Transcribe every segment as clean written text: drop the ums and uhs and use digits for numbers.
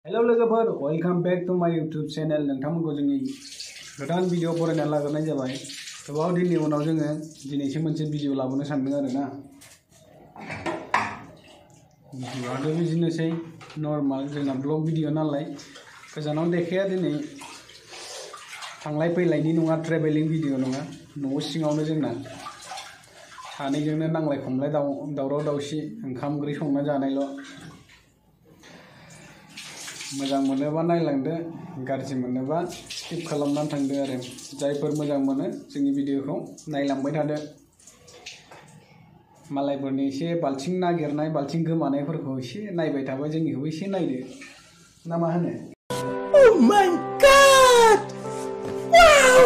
Hello लोगोफोर welcome back to माय YouTube channel नोंथांमोनखौ जोंनि गोदान भिडिअ फरायना लाग्रोनाय जाबाय गोबाव दिननि उनाव जोङो दिनैसो मोनसे भिडिअ लाबोनो सानदों आरोना भिडिअआथ' बिदिनोसै नर्माल जोंना ब्लग भिडिअ नालाय गोजानाव देखाया दिनै थांलाय फैलायनि नङा ट्रेभेलिं भिडिअ नङा न' सिङावनो जोंना सानैजोंनो नांलाय खमलाय दावराव दावसि ओंखाम ओंख्रि संना जानायल' मोजां मोनोबा नायलांदो गाज्रि मोनोबा स्किप खालामनानै थांदो आरो जायफोर मोजां मोनो जोंनि भिडिअखौ नायलांबाय थादो मालायफोरनि एसे बाल्थिं नागिरनाय बाल्थिं गोमानायफोरखौ एसे नायबाय थाबा जोंनिखौबो एसे नायदो ना मा होनो Oh my God! Wow!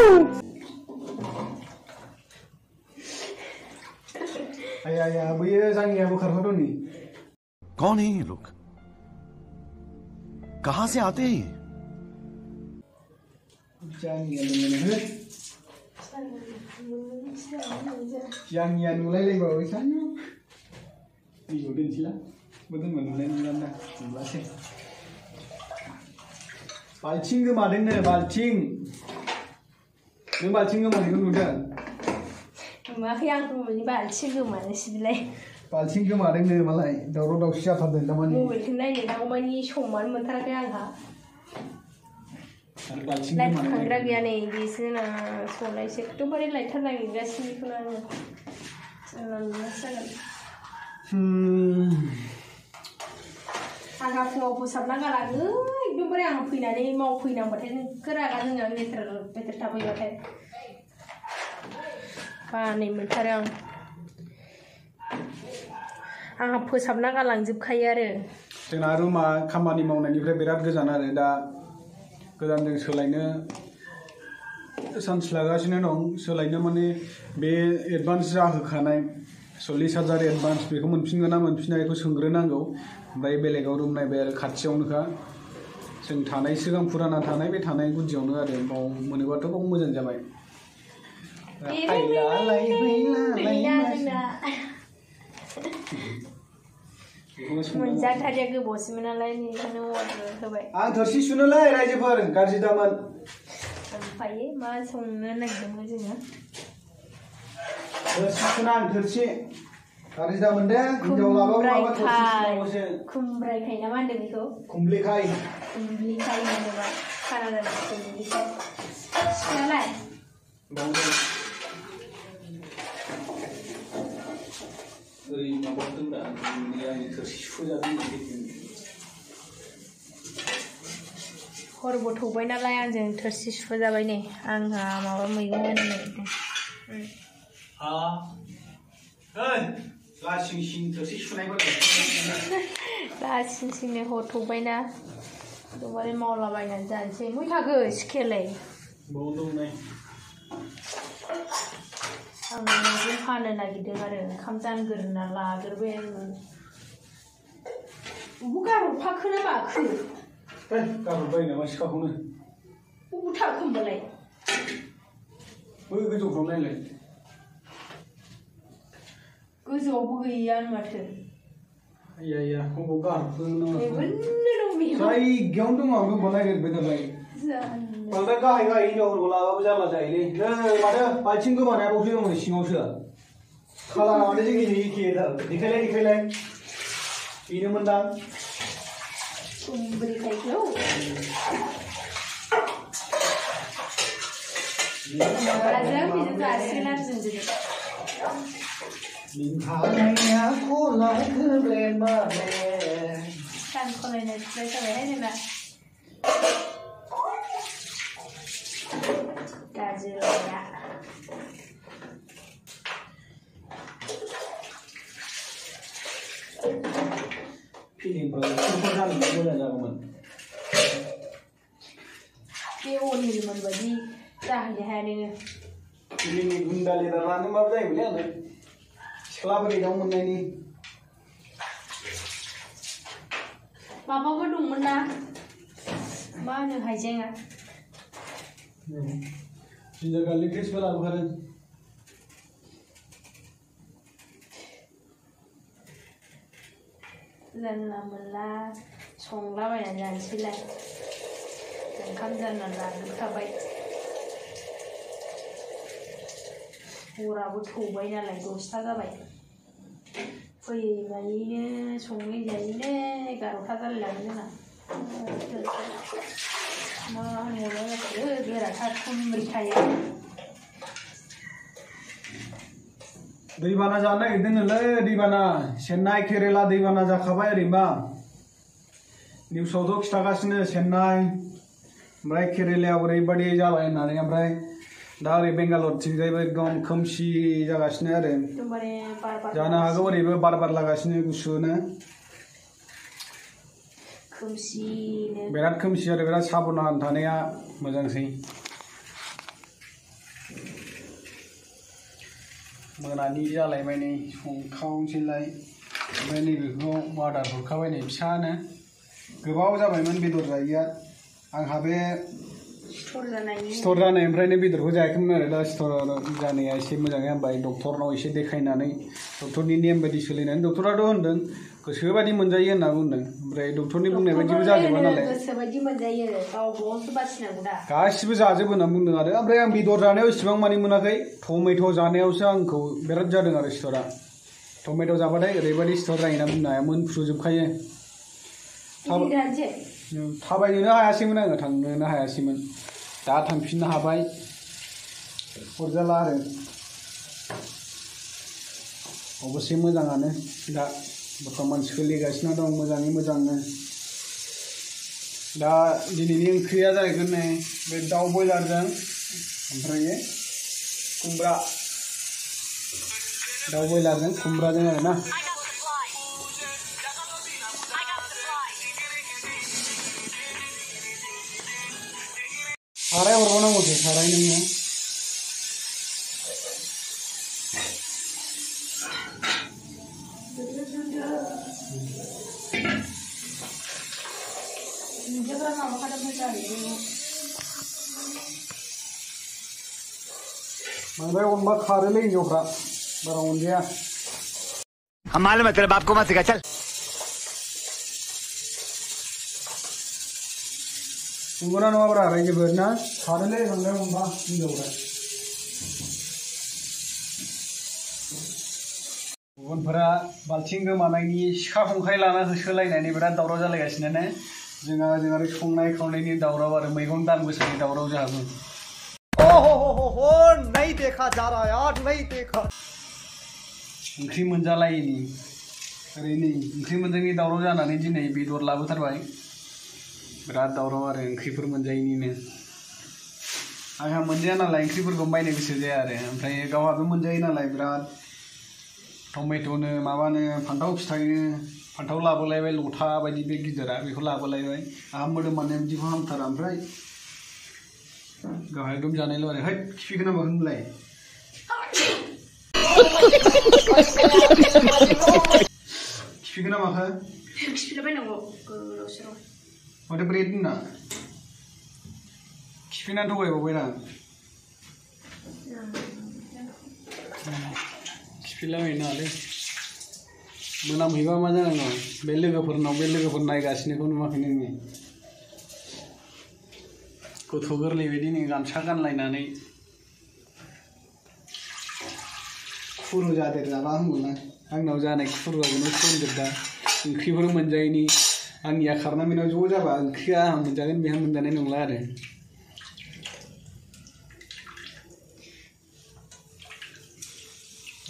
आया बैयो जांगियाबो खारफादोंनि कौन है ये लोग कहां से आते हैं जांगिया नुलायलायबावो सानो दैखौ दोनसैला मोदोंमोन नुलाय नुलाना नुलासै बाल्थिं गोमादोंनो बाल्थिं नों बाल्थिं गोमानायखौ नुदों नुवाखै आं मबाइलनि बाल्थिं गोमानोसै बिलाय बाल्थिं गोमादोंनो मालाय दावराव दावसि जाथारदों दामानि मबाइलखौ नायनो दावमानि समानो मोनथाराखै आंहा बाल्थिं लाइट गोमादों थांग्रा गैया नै बेसो ना सलायसो एकदमबारे लाइटार नागिरगासिनोखौनो आङो जोंना नुनासो जागोन आंहा फुङाव फोसाबना गालाङो एकदमबारे आं फैनानै मावफैनांबाथाय नोगोर रागा जोंना लेथेर थाफैबाथाय बानाय मोनथारो आंहा फोसाबना गालांजोबखायो आरो जोंना रुमा खामानि मावनायनिफ्राय बिराद गोजान आरो दा गोदानजों सोलायनो चान्स लागासिनो दं सोलायनो माने बे एडभान्स जाहोखानाय 40,000 एडभान्स बेखौ मोनफिनगोन ना मोनफिना बेखौ सोंग्रोनांगौ ओमफ्राय बेलेगाव रुम नायबाय आरो खाथियावनोखा जों थानाय सिगां फुराना थानाय बे थानाय गुदियावनो आरो बाव मोनोबाथ' बाव मोजां जाबाय मोनजाथारिया गोबावसैमोन नालाय बेखौनो अर्डार होबाय आं थोरसि सुनोलै रायजोफोर गाज्रि दामोन ओमफ्राय मा संनो नागिरदोंमोन जोङो थोरसि सुना आं थोरसि गाज्रि दामोन दे हिनजाव लाबाबो माबा थोरसि सुनांगौसो खुमब्रायखाय ना मा होनदों बेखौ खुमब्लिखाय होनोबा खाना खुमब्लिखाय सिनालाय ओरै माबादों दा आंनि थोरसि सुजादों हरबो थौबाय नालाय आंजों थोरसि सुजाबाय नै आंहा माबा मैगं होनो नागिरदों लासिं सिं थोरसि सुनायफोर लासिं सिंनो हर थौबायना एकदमबारे मावलाबायनानै जानोसै मैथागो सिखेलाय आं मैगं हानो नागिरदों आरो ओंखाम जानग्रोना लाग्रोबाय आङो बबो गारहरफाखोना माखो गारहरबाय नामा सिखाखौनो बबो थाखो होमबालाय बै गोजौफ्राव नायलाय गोजौआवबो गैयानो माथो आया बबाव गारहरखोनो जायगायावनो दङ आं गोबाव नागिरबाय दालाय बांद्राय गाहाय गाहाय हिनजावफोरखौ लाबाबो जारला जायोलै नै माथो बाल्थिं गोमानायावसो दङ सिङावसो खालारा माथो जोंनि एखे देखायलाय बेनोमोनदां खुमब्रिखायखौ बेजों जासिगोन आरो जों दिनै सान खलायनाय फुराय जाबायहाय जोंना गाज्रि लाया फिलिमफ्रा सुपार जानो मोजां जागौमोन बे अनिलमोन बायदि जाहैनो हाया नोङो फिलिमनि गुन्दा लिडार लानो माबा जायोमोनलै आङो सिख्लाफोर एदाव मोननायनि माबाबो दंमोन ना मा होनो हाइजेंआ जिन्जार गार्लिक पेस्टबो लाबोखादों जानला मोनला संलाबायनानै जानोसैलाय ओंखाम जाननानै लाग्रोखाबाय हराबो थौबाय नालाय 10था जाबाय फैयै मायैनो सङै जायैनो 11था जालायलाङो जोंना मा होनबावनो जाखो बेराथार खुमब्रि थायो दैबाना जानो नागिरदोंनोलै दैबाना चेन्नाइ केरेला दैबाना जाखाबाय ओरैनोबा निउसावथ' खिथागासिनो चेन्नाइ ओमफ्राय केरेलायाव ओरैबायदि जाबाय होननानै ओमफ्राय दा ओरै बेंगालरथिंजायबो एकदम खोमसि जागासिनो आरो जानो हागौ ओरैबो बार बारलागासिनो गुसुनो खोमसिनो बिराद खोमसि आरो बिराद साबधान थानाया मोजांसै मोनानि जालायबाय नै संखावनोसैलाय ओमफ्राय नैबेखौ अर्डार हरखाबाय नै फिसानो गोबाव जाबायमोन बेदर जायैया आंहा बे सिथर जानायनिफ्रायनो बेदरखौ जायाखैमोन आरो दा सिथर जानाया एसे मोजाङै हामबाय डक्टरनाव एसे देखायनानै डक्टरनि नेम बायदि सोलिनानै डक्टराथ' होनदों गोसोबायदि मोनजायो होनना बुंदों ओमफ्राय डक्टरनि बुंनाय बायदिबो जाजोबा नालाय गोसोबायदि मोनजायो गावबागावसो बासिनांगौ दा गासिबो जाजोबो होनना बुंदों आरो ओमफ्राय आं बेदर जानायाव इसेबां मानि मोनाखै टमेट' जानायावसो आंखौ बिराद जादों आरो सिथरा टमेट' जाबाथाय ओरैबायदि सिथर जायो होनना बुंनो हाया मोनफ्रुजोबखायो थाबायनोनो हायासैमोन आङो थांनोनो हायासैमोन दा थांफिननो हाबाय अरजाला आरो अबसे मोजाङानो दा बर्थमान सोलिगासिनो दं मोजाङै मोजांनो दा दिनैनि ओंख्रिया जाहैगोन नै बे दाउ बयलारजों ओमफ्राय खुमब्रा दाउ बयलारजों खुमब्राजों आरो ना साराय हरबावनांगौसो साराय नोङो बांद्राय अनबा खारोलै हिन्जावफ्रा बारा अनजाया हम मालूम है तेरे बाप को मत सिखा चल नंगौना नङाब्रा रायजोफोर ना खारोलै बांद्राय अनबा हिन्जावफ्रा गुबुनफोरा बाल्थिं गोमानायनि सिखा खंखाइ लाना होसोलायनानै बिराद दावराव जालायगासिनो ने जोंहा ओजों आरो संनाय खावनायनि दावराव आरो मैगं दाम गोसानि दावराव जोंहाबो ओहो नहीं देखा जा रहा यार नहीं देखा ओंख्रि मोनजालायैनि ओरै नै ओंख्रि मोनजायैनि दावराव जानानै दिनै बेदर लाबोथारबाय बिराद दावराव आरो ओंख्रिफोर मोनजायैनिनो आंहा मोनजाया नालाय ओंख्रिफोरखौ बायनो गोसो जाया आरो ओमफ्राय गावहाबो मोनजायो नालाय बिराद टमेट'नो माबानो फान्थाव फिथाइनो फान्थाव लाबोलायबाय लथा बायदि बे गिदिरा बेखौ लाबोलायबाय आहा मोदोमानो बिदिखौ हामथारा ओमफ्राय गावहा एकदम जानायल' आरो हैद खिफिगोन नामा होनलाय खिफिगोन नामाखो खिफिलाबायनांगौ गोदाव सोराव माथो ब्रेड होनना खिफिनानै थगायबावबायना खिफिलाबायनो नाङालै मोनामहैबा मा जानांगौ बे लोगोफोर नायगासिनोखौ नुवाखै नोङो गथ' गोरलै बायदि नै गामसा गानलायनानै खुरु जादेर जाबा होनगौना आंनाव जानाय खुरुआखौनो खुरजोबदा ओंख्रिफोर मोनजायैनि आंनिया खारना बेनाव ज' जाबा ओंख्रिया आं मोनजागोन बेहा मोनजानाय नंला आरो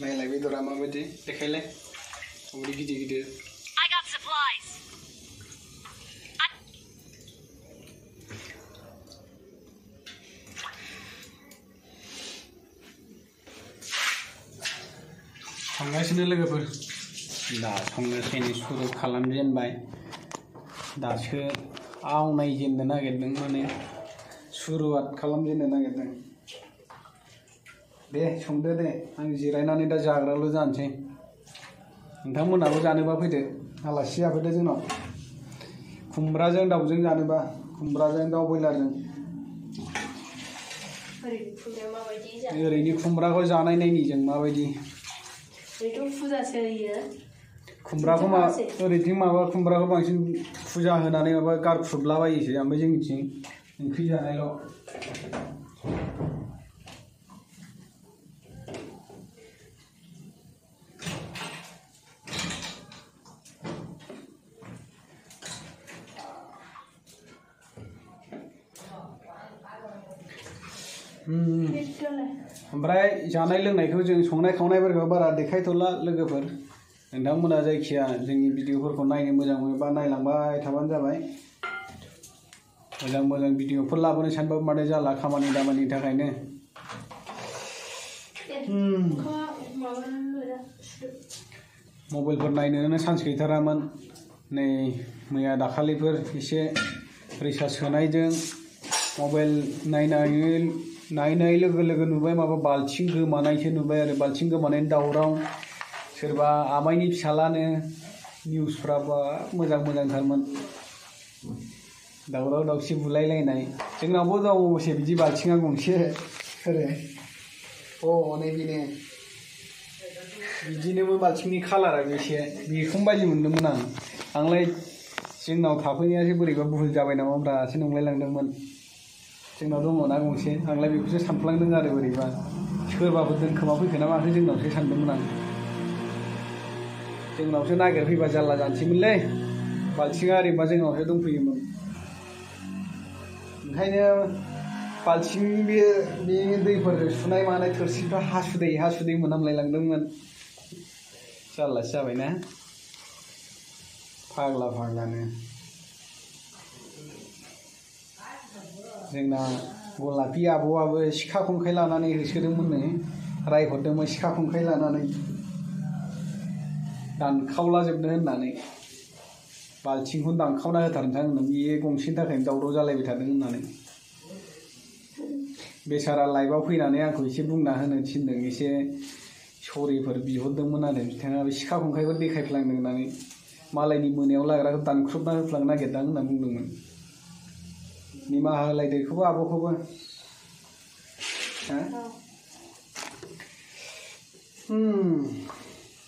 नायलाय बेदरा माबायदि देखायलाय उदै गिदिर गिदिर संगासिनो लोगोफोर दा संनोसैनि सुरु खालामजेनबाय दासो आवनायजेननो नागिरदों माने सुरुआत खालामजेननो नागिरदों दे संदो दे आं जिरायनानै दा जाग्राल' जानोसै नोंथांमोनाबो जानोबा फैदो आलासि जाफैदो जोंनाव खुमब्राजों दाउजों जानोबा खुमब्राजों दाउ बयलारजों ओरैनो खुमब्राखौ जानाय नायनि जों माबायदि बेथ' फुजासो होयो खुमब्राखौ ओरैथिं माबा खुमब्राखौ बांसिन फुजा होनानै माबा गारख्रुबलाबायोसो ओमफ्राय जोंनिथिं ओंख्रि जानायल'। ओमफ्राय जानाय लोंनायखौ जों संनाय खावनायफोरखौ बारा देखायथ'ला लोगोफोर। नोंथांमोना जायखिया जोंनि भिडिअफोरखौ नायनो मोजां मोनोबा नायलांबाय थाबानो जाबाय। मोजां मोजां भिडिअफोर लाबोनो सानबाबो माथो जाला खामानि दामानिनि थाखायनो। मबाइलफोर नायनोनो चान्स गैथारामोन। नै मैया दाखालिफोर एसे रिसार्ज सोनायजों मबाइल नायनाय लोगो लोगो नुबाय माबा बाल्थिं गोमानायसो नुबाय आरो बाल्थिं गोमानायनि दावराव। सोरबा आमाइनि फिसालानो निउसफ्राबा मोजांथारमोन। दावराव दावसि बुलायलायनाय। जोंनावबो दङसे बिदि बाल्थिङा गंसे। नैबेनो बिदिनोमोन बाल्थिंनि कालारा बेखौनो बायदि मोनदोंमोन आंलाय जोंनाव थाफैनायासो बोरैबा भुल जाबाय नामाब्रासो नंलायलांदोंमोन। जोंनाव दङना गंसे आंलाय बेखौसो सानफ्लांदों आरो बोरैबा सोरबाफोर दोनखोमा फैखो ना माखो जोंनावसो सानदोंमोन आं। जोंनावसो नागिरफैबा जारला जानोसैमोनलै। बाल्थिङा ओरैनोबा जोंनावसो दंफैयोमोन। ओंखायनो बाल्थिंनि बे दैफोर सुनाय मानाय थोरसिफ्रा हासुदै मोनामलायलांदोंमोन। जारलासो जाबायना फाग्लानो। जोंना गलापि आब'आबो सिखा खंखाइ लानानै होसोदोंमोननो। रायहरदोंमोन सिखा खंखाइ लानानै दानखावलाजोबनो होननानै। बाल्थिंखौनो दानखावना होथारनोसै होननानै बे गंसेनि थाखायनो दावराव जालायबाय थादों होननानै। बेसारा लाइभआव फैनानै आंखौ एसे बुंना होनो थिनदों। एसे सरिफोर बिहरदोंमोन आरो बिथाङा बे सिखा खंखाइखौ देखायफ्लांदों होननानै। मालायनि मोनायाव लाग्राखौ दानख्रुबना होफ्लांनो नागिरदां होनना बुंदोंमोन। निमाहा होलायदो बेखौबो आब'खौबो।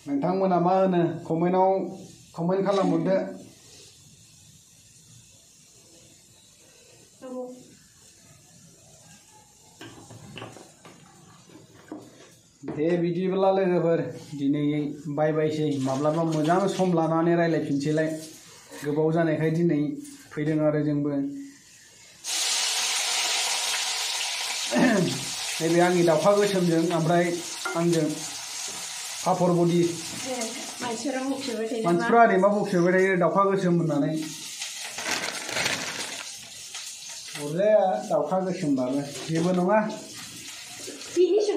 नोंथांमोना मा होनो कमेन्ट खालामहरदो। दे बिदिब्ला लोगोफोर दिनै बायसै। माब्लाबा मोजां सम लानानै रायज्लायफिनसैलाय। गोबाव जानायखाय दिनै फैदों आरो जोंबो। नैबे आंनि दाउखा गोसोमजों ओमफ्राय आंजों पापर बडि। मानसिफ्रा ओरैनो बखिबाय थायो दाउखा गोसोम होननानै। अरजाया दाउखा गोसोमबाबो जेबो नङा।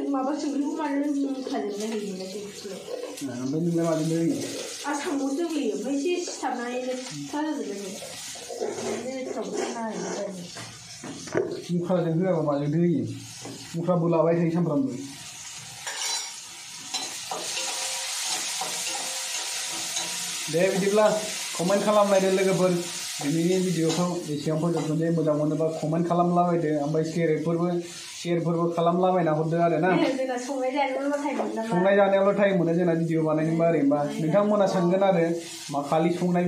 माबा संख्रिखौ मानो खाजोबना होयो ओमफ्राय नोंलाय माजों होयो? आसामावसो होयो ओमफ्राय एसे सिथाबनानैनो फिथा होजोबबाय। मुख्राजों होआबा माजों होयो? मुख्रा बोलाबाय थायो सामफ्रामबो। दे बिदिब्ला कमेन्ट खालामलायदो लोगोफोर। दिनैनि भिडिअखौ एसेयावनो फोजोबनोसै। मोजां मोनोबा कमेन्ट खालामलाबायदो ओमफ्राय शेयारफोरबो खालामलाबायना हरदो आरो ना। संनाय जानायावल' टाइम मोनो जोंना भिडिअ बानायनोबा ओरैनोबा। नोंथांमोना सानगोन आरो मा खालि संनाय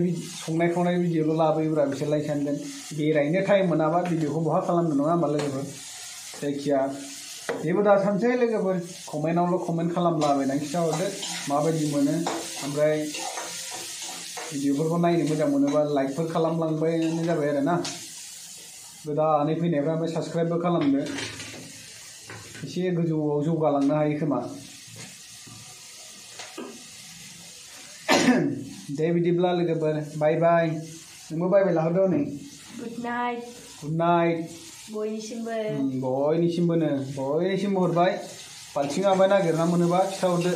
खावनाय भिडिअल' लाबोयोब्रा बिसोरलाय सानगोन। बेरायनो टाइम मोनाबा भिडिअखौ बहा खालामनो नङा होमबा लोगोफोर। जायखिया जेबो दा सानसै लोगोफोर। कमेन्ट खालामलाबायनानै खिन्थाहरदो माबायदि मोनो। ओमफ्राय भिडिअफोरखौ नायनो मोजां मोनोबा लाइकफोर खालामलांबानो जाबाय आरो ना। गोदानै फैनायफ्रा ओमफ्राय साबस्क्राइबबो खालामदो। एसे गोजौआव जौगालांनो हायो खोमा। दे बिदिब्ला लोगोफोर बाय नोंबो बाय लाहरदो नै। गुड नाइट बयनिसिमबो हरबाय। बाल्थिं आमाय नागिरना मोनोबा खिथाहरदो।